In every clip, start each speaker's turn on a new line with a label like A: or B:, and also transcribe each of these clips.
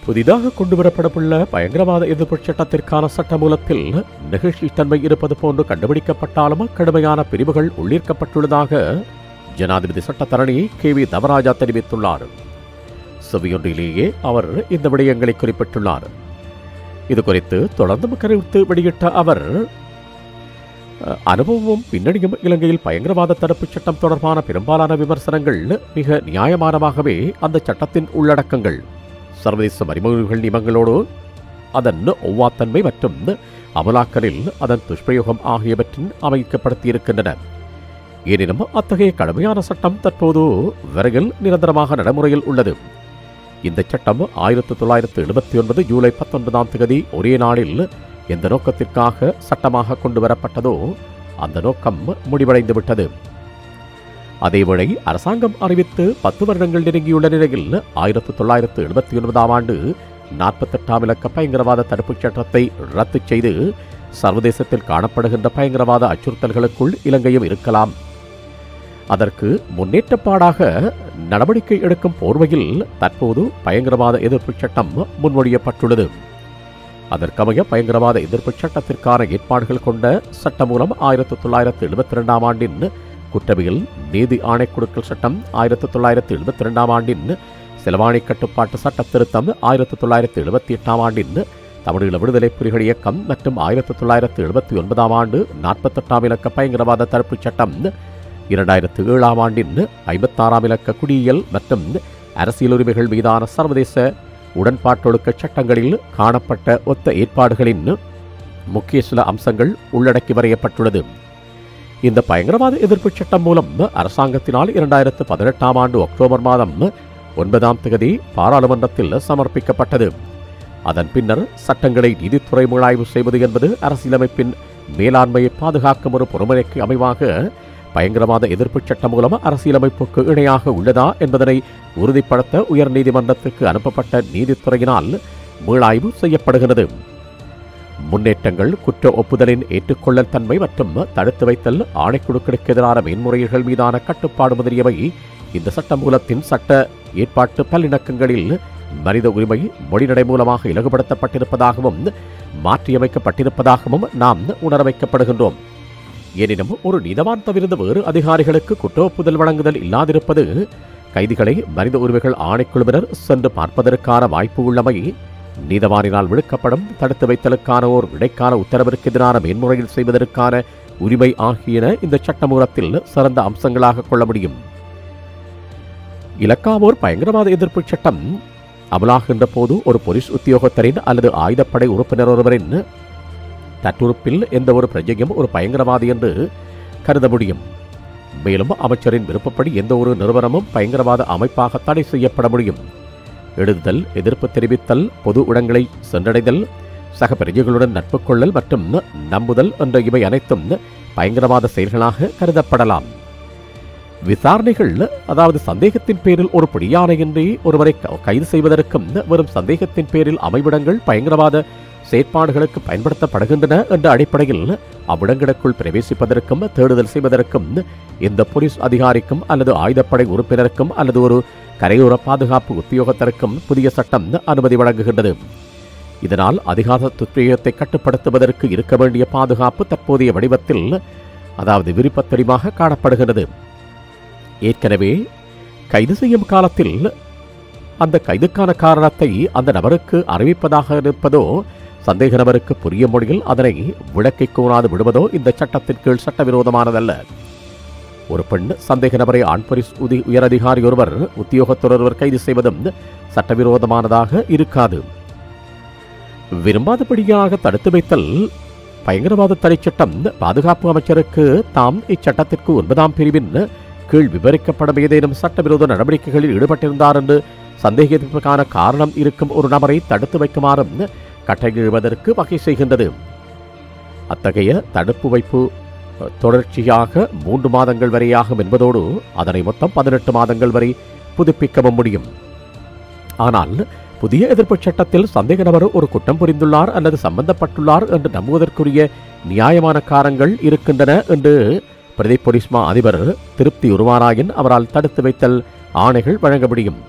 A: புதிதாக கொண்டுவரப்படவுள்ள பயங்கரவாத எதிர்ப்பு சட்டத்திற்கான சட்டமூலத்தில் நெகிழ்ச்சித்தன்மை இருப்பது போன்று கண்டுபிடிக்கப்பட்டாலும் கடுமையான பிரிவுகள் உள்ளீர்க்கப்பட்டுள்ளதாக ஜனாதிபதி சட்டத்தரணி KV தவராஜா தெரிவித்துள்ளார். செவியொன்றிலேயே அவர் இந்த விடயங்களை குறிப்பிட்டுள்ளார். இதுகுறித்து தொடர்ந்து கருத்து வெளியிட்ட அவர், அனுபவமும் பின்னணியும் இலங்கையில் பயங்கரவாத தடுப்புச் சட்டம் தொடர்பான பெரும்பாலான விமர்சனங்கள் மிக நியாயமானவாகவே அந்த சட்டத்தின் உள்ளடக்கங்கள் சர்வதேச மறைமுகங்கள் நியமங்களோடு அதன் ஒவ்வாத்தன்மை மற்றும் அமலாக்கலில் அதன் துஷ்பிரயோகம் ஆகியவற்றின் அமைக்கப்படுத்தியிருக்கின்றன. எனினும் அத்தகைய கடுமையான சட்டம் தற்போது விரைவில் நிரந்தரமாக நடைமுறையில் உள்ளது. இந்த சட்டம் 1979 ஜூலை 19 ஒரே நாளில் எந்த நோக்கத்திற்காக சட்டமாக கொண்டு வரப்பட்டதோ அந்த நோக்கம் முடிவடைந்துவிட்டது. அதேவேளை அரசாங்கம் அறிவித்து 10 வருடங்கள் நெருங்கியுள்ள நிலையில் 1979 48 இலக்க பயங்கரவாத தடுப்புச் சட்டத்தை ரத்து செய்து சர்வதேசத்தில் காணப்படுகின்ற பயங்கரவாத அச்சுறுத்தல்களுக்குள் இலங்கையும் இருக்கலாம். அதற்கு முன்னேற்றப்பாடாக நடவடிக்கை எடுக்கும் போர்வையில் தற்போது பயங்கரவாத எதிர்ப்பு சட்டம் முன்மொழியப்பட்டுள்ளது. அதற்கமைய பயங்கரவாத எதிர்ப்பு சட்டத்திற்கான ஏற்பாடுகள் கொண்ட சட்டம் மூலம் 1972 குற்றவியல் நீதி ஆணைக்குழுக்கள் சட்டம், 1972 செலவாணி கட்டுப்பாட்டு சட்ட திருத்தம், 1978 தமிழீழ விடுதலை புலிகள் இயக்கம் மற்றும் 1979 48 இலக்க பயங்கரவாத தடுப்புச் சட்டம், 2007 56 இலக்க குடியியல் மற்றும் அரசியல் உரிமைகள் மீதான சர்வதேச உடன்பாட்டொழுக்க சட்டங்களில் காணப்பட்ட ஒத்த ஏற்பாடுகளின் முக்கிய சில அம்சங்கள் உள்ளடக்கி வரையப்பட்டுள்ளது. இந்த பயங்கரவாத எதிர்ப்பு சட்டம் மூலம் அரசாங்கத்தினால் 2018 அக்டோபர் 9 பாராளுமன்றத்தில் சமர்ப்பிக்கப்பட்டது. அதன் பின்னர் சட்டங்களை நீதித்துறை மீளாய்வு செய்வது என்பது அரசியலமைப்பின் மேலாண்மையை பாதுகாக்கும் ஒரு பொறுமைக்கு அமைவாக பயங்கரவாத எதிர்ப்பு சட்டம் மூலம் அரசியலமைப்புக்கு இணையாக உள்ளதா என்பதனை உறுதிப்படுத்த உயர் நீதிமன்றத்துக்கு அனுப்பப்பட்ட நீதித்துறையினால் மீளாய்வு செய்யப்படுகிறது. முன்னேற்றங்கள், குற்ற ஒப்புதலின் ஏற்றுக்கொள்ளல் தன்மை மற்றும் தடுத்து வைத்தல், ஆணைக்குழுக்களுக்கு எதிரான மேன்முறையீடுகள் மீதான கட்டுப்பாடு முதலியவை இந்த சட்ட மூலத்தின் சட்ட ஏற்பாட்டு பல்லிணக்கங்களில் மனித உரிமை மொழிநடை மூலமாக இலகுபடுத்தப்பட்டிருப்பதாகவும் மாற்றியமைக்கப்பட்டிருப்பதாகவும் நாம் உணர வைக்கப்படுகின்றோம். எனினும் ஒரு நீதவான் தவிர்ந்த வேறு அதிகாரிகளுக்கு குற்ற ஒப்புதல் வழங்குதல் இல்லாதிருப்பது, கைதிகளை மனித உரிமைகள் ஆணைக்குழுவினர் சென்று பார்ப்பதற்கான வாய்ப்பு உள்ளமை, நீதவானினால் விடுக்கப்படும் தடுத்து வைத்தலுக்கான ஓர் இடைக்கால உத்தரவிற்கு எதிரான மேன்முறையில் செய்வதற்கான உரிமை ஆகியன இந்த சட்டமூலத்தில் சிறந்த அம்சங்களாக கொள்ள முடியும். இலக்காவோர் பயங்கரவாத எதிர்ப்பு சட்டம் அமலாகின்ற போது ஒரு போலீஸ் உத்தியோகத்தரின் அல்லது ஆயுதப்படை உறுப்பினர் ஒருவரின் தட்டுறுப்பில் எந்த ஒரு பிரஜையும் ஒரு பயங்கரவாதி என்று கருத முடியும். மேலும் அமைச்சரின் விருப்பப்படி எந்த ஒரு நிறுவனமும் பயங்கரவாத அமைப்பாக தடை செய்யப்பட முடியும். எழுதுதல், எதிர்ப்பு தெரிவித்தல், பொது இடங்களை சென்றடைதல், சக பிரஜைகளுடன் நட்பு கொள்ளல் மற்றும் நம்புதல் என்ற இவை அனைத்தும் பயங்கரவாத செயல்களாக கருதப்படலாம். விசாரணைகள், அதாவது சந்தேகத்தின் பேரில் ஒரு பிடியாணையின்றி ஒருவரை கைது செய்வதற்கும் வெறும் சந்தேகத்தின் பேரில் அமைவிடங்கள் பயங்கரவாத செயற்பாடுகளுக்கு பயன்படுத்தப்படுகின்றன என்ற அடிப்படையில் அவ்விடங்களுக்குள் பிரவேசிப்பதற்கும் தேடுதல் செய்வதற்கும் எந்த போலீஸ் அதிகாரிக்கும் அல்லது ஆயுதப்படை உறுப்பினருக்கும் அல்லது ஒரு கரையோர பாதுகாப்பு உத்தியோகத்தருக்கும் புதிய சட்டம் அனுமதி வழங்குகின்றது. இதனால் அதிகார துஷ்பிரயோகத்தை கட்டுப்படுத்துவதற்கு இருக்க வேண்டிய பாதுகாப்பு தற்போதைய வடிவத்தில், அதாவது விருப்பத்தெளிவாக காணப்படுகிறது. ஏற்கனவே கைது செய்யும் காலத்தில் அந்த கைதுக்கான காரணத்தை அந்த நபருக்கு அறிவிப்பதாக இருப்பதோ, சந்தேக நபருக்கு புரிய மொழியில் அதனை விளக்கிக் கூறாது விடுவதோ இந்த சட்டத்தின் கீழ் சட்டவிரோதமானதல்ல. ஒரு பெண் சந்தேக நபரை ஆண் போலீஸ் உயரதிகாரி ஒருவர் உத்தியோகத்தர் ஒருவர் கைது செய்வதும் சட்டவிரோதமானதாக இருக்காது. விரும்பாதபடியாக தடுத்து வைத்தல் பயங்கரவாத தடை சட்டம் பாதுகாப்பு அமைச்சருக்கு தாம் இச்சட்டத்திற்கு 9ஆம் பிரிவின் கீழ் விவரிக்கப்படும் ஏதேனும் சட்டவிரோத நடவடிக்கைகளில் ஈடுபட்டிருந்தார் என்று சந்தேகத்திற்கான காரணம் இருக்கும் ஒரு நபரை தடுத்து வைக்குமாறும் கட்டளையிடுவதற்கு வகை செய்கின்றது. அத்தகைய தடுப்பு வைப்பு தொடர்ச்சியாக 3 மாதங்கள் வரையாகும் என்பதோடு அதனை மொத்தம் 18 மாதங்கள் வரை புதுப்பிக்கவும் முடியும். ஆனால் புதிய எதிர்ப்பு சட்டத்தில் சந்தேக நபர் ஒரு குற்றம் புரிந்துள்ளார் அல்லது சம்பந்தப்பட்டுள்ளார் என்று நம்புவதற்குரிய நியாயமான காரணங்கள் இருக்கின்றன என்று பிரதி போலீஸ் மா அதிபர் திருப்தி உருவாராயின் அவரால் தடுத்து வைத்தல் ஆணைகள் வழங்க முடியும்.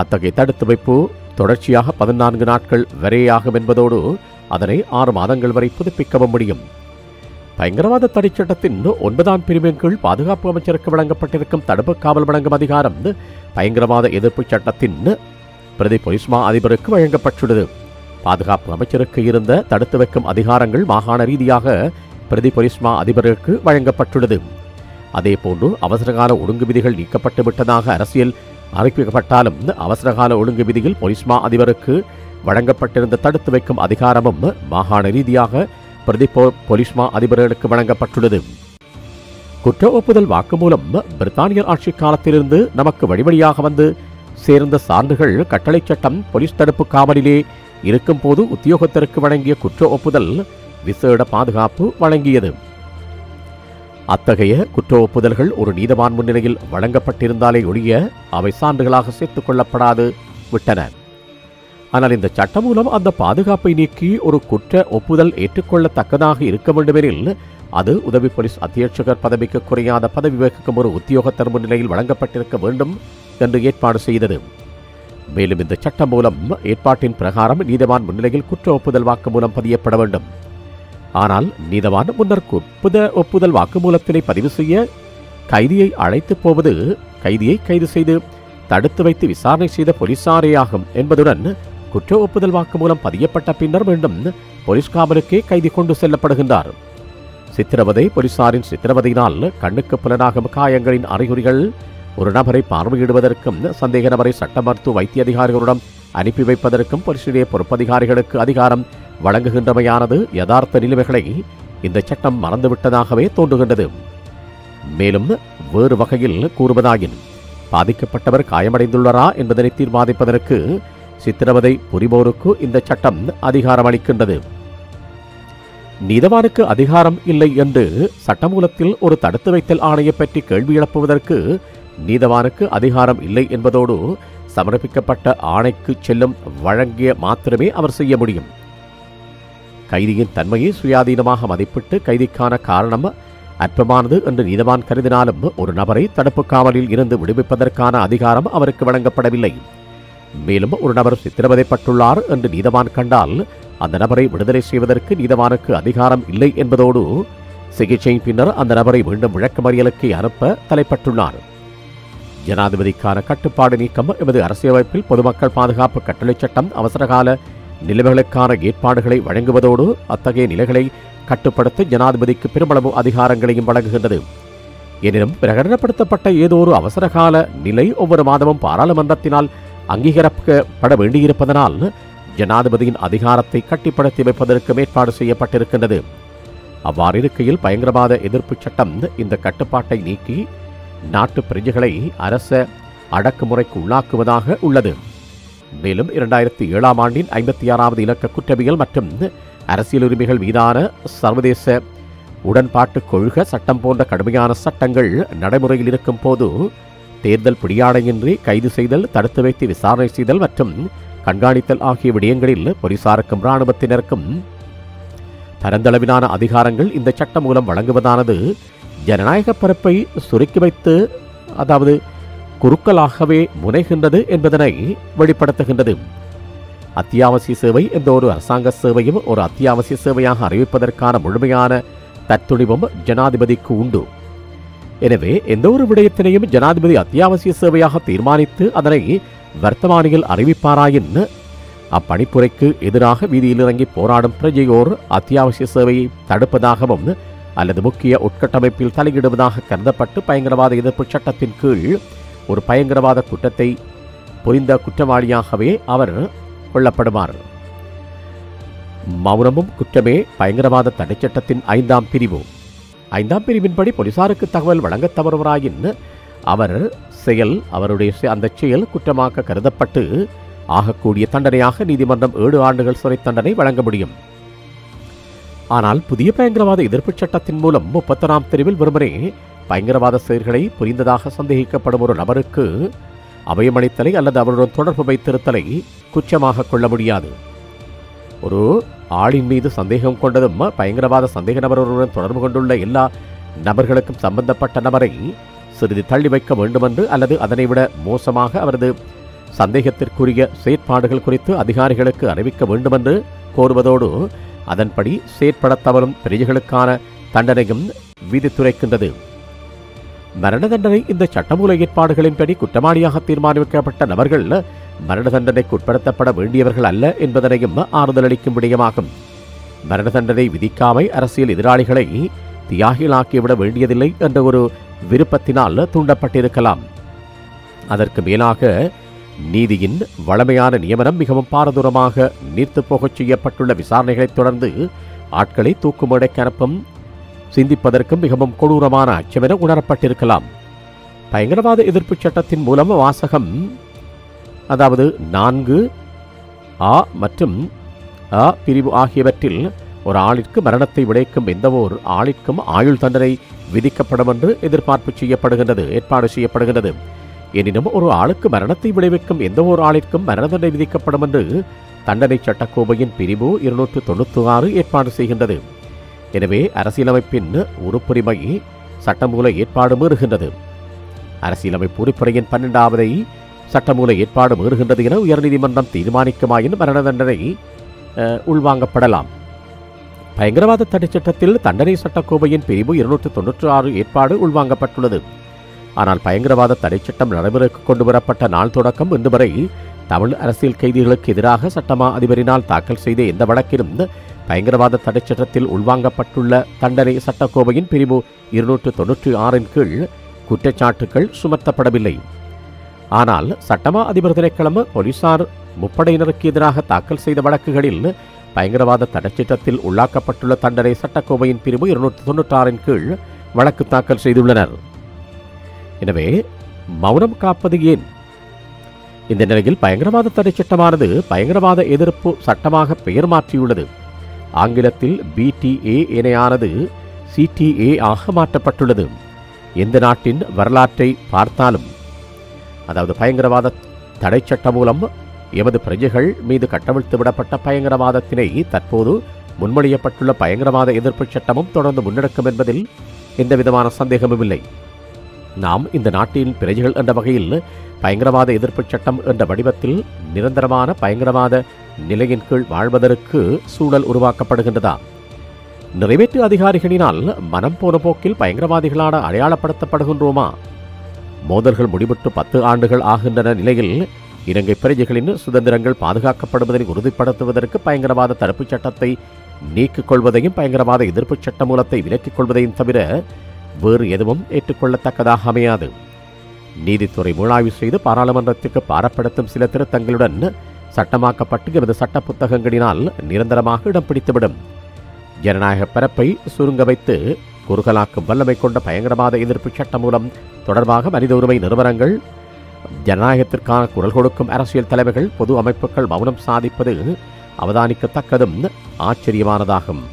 A: அத்தகைய தடுத்து வைப்பு தொடர்ச்சியாக 14 நாட்கள் வரையாகும் என்பதோடு அதனை 6 மாதங்கள் வரை புதுப்பிக்கவும் முடியும். பயங்கரவாத தடைச் சட்டத்தின் 9ஆம் பிரிவின் கீழ் பாதுகாப்பு அமைச்சருக்கு வழங்கப்பட்டிருக்கும் தடுப்பு காவல் வழங்கும் அதிகாரம் பயங்கரவாத எதிர்ப்பு சட்டத்தின் பிரதி பொலிஸ் மா அதிபருக்கு வழங்கப்பட்டுள்ளது. பாதுகாப்பு அமைச்சருக்கு இருந்த தடுத்து வைக்கும் அதிகாரங்கள் மாகாண ரீதியாக பிரதி பொலிஸ் மா அதிபருக்கு வழங்கப்பட்டுள்ளது. அதேபோன்று அவசரகால ஒழுங்கு விதிகள் நீக்கப்பட்டு விட்டதாக அரசியல் அறிவிக்கப்பட்டாலும் அவசரகால ஒழுங்கு விதியில் பொலிஸ் மா அதிபருக்கு வழங்கப்பட்டிருந்த தடுத்து வைக்கும் அதிகாரமும் மாகாண ரீதியாக பிரதி பொலிஸ் மா அதிபர்களுக்கு வழங்கப்பட்டுள்ளது. குற்ற ஒப்புதல் வாக்குமூலம் பிரித்தானியர் ஆட்சி காலத்திலிருந்து நமக்கு வழிவழியாக வந்து சேர்ந்த சான்றுகள் கட்டளை சட்டம் போலீஸ் தடுப்பு காவலிலே இருக்கும் போது உத்தியோகத்தருக்கு வழங்கிய குற்ற ஒப்புதல் விசேட பாதுகாப்பு வழங்கியது. அத்தகைய குற்ற ஒப்புதல்கள் ஒரு நீதவான் முன்னிலையில் வழங்கப்பட்டிருந்தாலே ஒழிய அவை சான்றுகளாக சேர்த்துக் கொள்ளப்படாது விட்டன. ஆனால் இந்த சட்டம் மூலம் அந்த பாதுகாப்பை நீக்கி ஒரு குற்ற ஒப்புதல் ஏற்றுக்கொள்ளத்தக்கதாக இருக்க வேண்டுமெனில் அது உதவி போலீஸ் அத்தியட்சகர் பதவிக்கு குறையாத பதவி வகிக்கும் ஒரு உத்தியோகத்தர் முன்னிலையில் வழங்கப்பட்டிருக்க வேண்டும் என்று ஏற்பாடு செய்தது. மேலும் இந்த சட்டம் மூலம் ஏற்பாட்டின் பிரகாரம் நீதவான் முன்னிலையில் குற்ற ஒப்புதல் வாக்குமூலம் பதியப்பட வேண்டும். ஆனால் நீதவான் முன்னர் ஒப்புதல் வாக்குமூலத்தினை பதிவு செய்ய கைதியை அழைத்து போவது கைதியை கைது செய்து தடுத்து வைத்து விசாரணை செய்த போலீசாரேயாகும் என்பதுடன் குற்ற ஒப்புதல் வாக்குமூலம் பதியப்பட்ட பின்னர் மீண்டும் போலீஸ் காவலுக்கே கைதி கொண்டு செல்லப்படுகின்றார். சித்திரவதை போலீசாரின் சித்திரவதையினால் கண்ணுக்கு புலனாகும் காயங்களின் அறிகுறிகள் ஒரு நபரை பார்வையிடுவதற்கும் சந்தேக நபரை சட்ட மருத்துவ வைத்திய அதிகாரிகளிடம் அனுப்பி வைப்பதற்கும் போலீசிலே பொறுப்பதிகாரிகளுக்கு அதிகாரம் வழங்குகின்றமையானது யதார்த்த நிலைமைகளை இந்த சட்டம் மறந்துவிட்டதாகவே தோன்றுகின்றது. மேலும் வேறு வகையில் கூறுவதாயின் பாதிக்கப்பட்டவர் காயமடைந்துள்ளாரா என்பதனை தீர்மானிப்பதற்கு சித்திரவதை புரிவோருக்கு இந்த சட்டம் அதிகாரம் அளிக்கின்றது. நீதவானுக்கு அதிகாரம் இல்லை என்று சட்டமூலத்தில் ஒரு தடுத்து வைத்தல் ஆணையை பற்றி கேள்வி எழுப்புவதற்கு நீதவானுக்கு அதிகாரம் இல்லை என்பதோடு சமர்ப்பிக்கப்பட்ட ஆணைக்கு செல்லும் வழங்கிய மாத்திரமே அவர் செய்ய முடியும். கைதியின் தன்மையை சுயாதீனமாக மதிப்பிட்டு கைதிக்கான காரணம் அற்பமானது என்று நீதவான் கருதினாலும் ஒரு நபரை தடுப்பு காவலில் இருந்து விடுவிப்பதற்கான அதிகாரம் அவருக்கு வழங்கப்படவில்லை. மேலும் ஒரு நபர் சித்திரவதைப்பட்டுள்ளார் என்று நீதவான் கண்டால் அந்த நபரை விடுதலை செய்வதற்கு நீதவானுக்கு அதிகாரம் இல்லை என்பதோடு சிகிச்சையின் பின்னர் அந்த நபரை மீண்டும் விளக்கமறியலுக்கு அனுப்ப தலைப்பட்டுள்ளார். ஜனாதிபதிக்கான கட்டுப்பாடு நீக்கம் எமது அரசியலமைப்பில் பொதுமக்கள் பாதுகாப்பு கட்டளை சட்டம் அவசரகால நிலைமைகளுக்கான ஏற்பாடுகளை வழங்குவதோடு அத்தகைய நிலைகளை கட்டுப்படுத்த ஜனாதிபதிக்கு பெருமளவு அதிகாரங்களையும் வழங்குகின்றது. எனினும் பிரகடனப்படுத்தப்பட்ட ஏதோ ஒரு அவசரகால நிலை ஒவ்வொரு மாதமும் பாராளுமன்றத்தினால் அங்கீகரிக்கப்பட வேண்டியிருப்பதனால் ஜனாதிபதியின் அதிகாரத்தை கட்டிப்படுத்தி வைப்பதற்கு ஏற்பாடு செய்யப்பட்டிருக்கின்றது. அவ்வாறு இருக்கையில் பயங்கரவாத எதிர்ப்பு சட்டம் இந்த கட்டுப்பாட்டை நீக்கி நாட்டு பிரஜைகளை அரச அடக்குமுறைக்கு உள்ளாக்குவதாக உள்ளது. மேலும் 2007ஆம் ஆண்டின் 56வது இலக்க குற்றவியல் மற்றும் அரசியல் உரிமைகள் மீதான சர்வதேச உடன்பாட்டு கொள்கை சட்டம் போன்ற கடுமையான சட்டங்கள் நடைமுறையில் இருக்கும் போது தேர்தல் பிடியாணையின்றி கைது செய்தல், தடுத்து வைத்து விசாரணை செய்தல் மற்றும் கண்காணித்தல் ஆகிய விடயங்களில் போலீசாருக்கும் இராணுவத்தினருக்கும் பரந்தளவிலான அதிகாரங்கள் இந்த சட்டம் மூலம் வழங்குவதானது ஜனநாயக பரப்பை சுருக்கி வைத்து அதாவது குறுக்கலாகவே முனைகின்றது என்பதனை வெளிப்படுத்துகின்றது. அத்தியாவசிய சேவை என்ற ஒரு அரசாங்க சேவையும் ஒரு அத்தியாவசிய சேவையாக அறிவிப்பதற்கான முழுமையான தத்துணிவும் ஜனாதிபதிக்கு உண்டு. எனவே எந்த ஒரு விடயத்தினையும் ஜனாதிபதி அத்தியாவசிய சேவையாக தீர்மானித்து அதனை வர்த்தமானியில் அறிவிப்பாராயின் அப்பணிப்புரைக்கு எதிராக வீதியில் இறங்கி போராடும் பிரஜையோர் அத்தியாவசிய சேவையை தடுப்பதாகவும் அல்லது முக்கிய உட்கட்டமைப்பில் தலையிடுவதாக கருதப்பட்டு பயங்கரவாத எதிர்ப்பு சட்டத்தின் கீழ் ஒரு பயங்கரவாத குற்றத்தை புரிந்த குற்றவாளியாகவே அவர் கொள்ளப்படுவார். மௌனமும் குற்றமே பயங்கரவாத தடை சட்டத்தின் 5ஆம் பிரிவு. 5ஆம் பிரிவின்படி போலீசாருக்கு தகவல் வழங்க தவறுவராயின் அவருடைய அந்த செயல் குற்றமாக கருதப்பட்டு ஆகக்கூடிய தண்டனையாக நீதிமன்றம் 7 ஆண்டுகள் சிறை தண்டனை வழங்க முடியும். ஆனால் புதிய பயங்கரவாத எதிர்ப்பு சட்டத்தின் மூலம் 31ஆம் பிரிவில் வெறுமனே பயங்கரவாத செயல்களை புரிந்ததாக சந்தேகிக்கப்படும் ஒரு நபருக்கு அபயமளித்தலை அல்லது அவருடன் தொடர்பு வைத்திருத்தலை குற்றமாக கொள்ள முடியாது. ஒரு ஆளின் மீது சந்தேகம் கொண்டதும் பயங்கரவாத சந்தேக நபருடன் தொடர்பு கொண்டுள்ள எல்லா நபர்களுக்கும் சம்பந்தப்பட்ட நபரை சிறிது தள்ளி வைக்க வேண்டுமென்று அல்லது அதனை விட மோசமாக அவரது சந்தேகத்திற்குரிய செயற்பாடுகள் குறித்து அதிகாரிகளுக்கு அறிவிக்க வேண்டுமென்று கோருவதோடு அதன்படி செயற்பட தவறும் பிரஜைகளுக்கான தண்டனையும் விதித்துரைக்கின்றது. மரண தண்டனை இந்த சட்டமூல ஏற்பாடுகளின்படி குற்றவாளியாக தீர்மானிக்கப்பட்ட நபர்கள் மரண தண்டனைக்கு உட்படுத்தப்பட வேண்டியவர்கள் அல்ல என்பதனையும் ஆறுதல் அளிக்கும் விடயமாகும். மரண தண்டனை விதிக்காமை அரசியல் எதிராளிகளை தியாகிகளாக்கிவிட வேண்டியதில்லை என்ற ஒரு விருப்பத்தினால் தூண்டப்பட்டிருக்கலாம். அதற்கு மேலாக நீதியின் வளமையான நியமனம் மிகவும் பாரதூரமாக நீர்த்துப் போகச் செய்யப்பட்டுள்ள விசாரணைகளைத் தொடர்ந்து ஆட்களை தூக்குமேடைக்கு அனுப்பும் சிந்திப்பதற்கும் மிகவும் கொடூரமான அச்சமென உணரப்பட்டிருக்கலாம். பயங்கரவாத எதிர்ப்பு சட்டத்தின் மூலம் வாசகம் அதாவது 4A மற்றும் அ பிரிவு ஆகியவற்றில் ஒரு ஆளிற்கு மரணத்தை விளைக்கும் எந்த ஒரு ஆளிற்கும் ஆயுள் தண்டனை விதிக்கப்படும் என்று ஏற்பாடு செய்யப்படுகின்றது. எனினும் ஒரு ஆளுக்கு மரணத்தை விளைவிக்கும் எந்த ஒரு ஆளிற்கும் மரண தண்டனை விதிக்கப்படும் என்று தண்டனை சட்டக்கோவையின் பிரிவு 296 ஏற்பாடு செய்கின்றது. எனவே அரசியலமைப்பின் உறுப்புரிமை சட்டமூல ஏற்பாடு மீறுகின்றது. அரசியலமைப்பு உறுப்புரையின் 12வது சட்டமூல ஏற்பாடு மீறுகின்றது என உயர்நீதிமன்றம் தீர்மானிக்குமாயின் மரண தண்டனை உள்வாங்கப்படலாம். பயங்கரவாத தடைச் சட்டத்தில் தண்டனை சட்டக்கோவையின் பிரிவு 296 ஏற்பாடு உள்வாங்கப்பட்டுள்ளது. ஆனால் பயங்கரவாத தடைச் சட்டம் நடைமுறைக்கு கொண்டுவரப்பட்ட நாள் தொடக்கம் இன்று வரை தமிழ் அரசியல் கைதிகளுக்கு எதிராக சட்டமா அதிபரினால் தாக்கல் செய்த எந்த வழக்கிலும் பயங்கரவாத தடைச் சட்டத்தில் உள்வாங்கப்பட்டுள்ள தண்டனை சட்டக்கோவையின் பிரிவு 296 கீழ் குற்றச்சாட்டுகள் சுமத்தப்படவில்லை. ஆனால் சட்டமா அதிபர் திணைக்களம் போலீசார் முப்படையினருக்கு எதிராக தாக்கல் செய்த வழக்குகளில் பயங்கரவாத தடைச் சட்டத்தில் உள்ளாக்கப்பட்டுள்ள தண்டனை சட்டக்கோவையின் பிரிவு 296 கீழ் வழக்கு தாக்கல் செய்துள்ளனர். எனவே மௌனம் காப்பது ஏன்? இந்த நிலையில் பயங்கரவாத தடைச் சட்டமானது பயங்கரவாத எதிர்ப்பு சட்டமாக பெயர் மாற்றியுள்ளது. ஆங்கிலத்தில் BTA இணையானது CTA ஆக மாற்றப்பட்டுள்ளது. எந்த நாட்டின் வரலாற்றை பார்த்தாலும் அதாவது பயங்கரவாத தடைச் சட்டம் மூலம் எமது பிரஜைகள் மீது கட்டவிழ்த்து விடப்பட்ட பயங்கரவாதத்தினை தற்போது முன்மொழியப்பட்டுள்ள பயங்கரவாத எதிர்ப்பு சட்டமும் தொடர்ந்து முன்னெடுக்கும் என்பதில் எந்தவிதமான சந்தேகமும் இல்லை. நாம் இந்த நாட்டின் பிரஜைகள் என்ற வகையில் பயங்கரவாத எதிர்ப்பு சட்டம் என்ற வடிவத்தில் நிரந்தரமான பயங்கரவாத நிலையின் கீழ் வாழ்வதற்கு சூழல் உருவாக்கப்படுகின்றதா? நிறைவேற்று அதிகாரிகளினால் மனம் போன போக்கில் பயங்கரவாதிகளான அடையாளப்படுத்தப்படுகின்றோமா? மோதல்கள் முடிவுற்று 10 ஆண்டுகள் ஆகின்றன நிலையில் இலங்கை பிரஜைகளின் சுதந்திரங்கள் பாதுகாக்கப்படுவதை உறுதிப்படுத்துவதற்கு பயங்கரவாத தடுப்புச் சட்டத்தை நீக்கிக் கொள்வதையும் பயங்கரவாத எதிர்ப்பு சட்ட மூலத்தை விலக்கிக் கொள்வதையும் தவிர வேறு எதுவும் ஏற்றுக்கொள்ளத்தக்கதாக அமையாது. நீதித்துறை மூளாய்வு செய்து பாராளுமன்றத்திற்கு பாரப்படுத்தும் சில திருத்தங்களுடன் சட்டமாக்கப்பட்டு எமது சட்ட புத்தகங்களினால் நிரந்தரமாக இடம் பிடித்துவிடும். ஜனநாயக பரப்பை சுருங்க வைத்து குறுகலாக்கும் வல்லமை கொண்ட பயங்கரவாத எதிர்ப்பு சட்டம் மூலம் தொடர்பாக மனித உரிமை நிறுவனங்கள், ஜனநாயகத்திற்கான குரல் கொடுக்கும் அரசியல் தலைவர்கள், பொது அமைப்புகள் மௌனம் சாதிப்பது அவதானிக்கத்தக்கதும் ஆச்சரியமானதாகும்.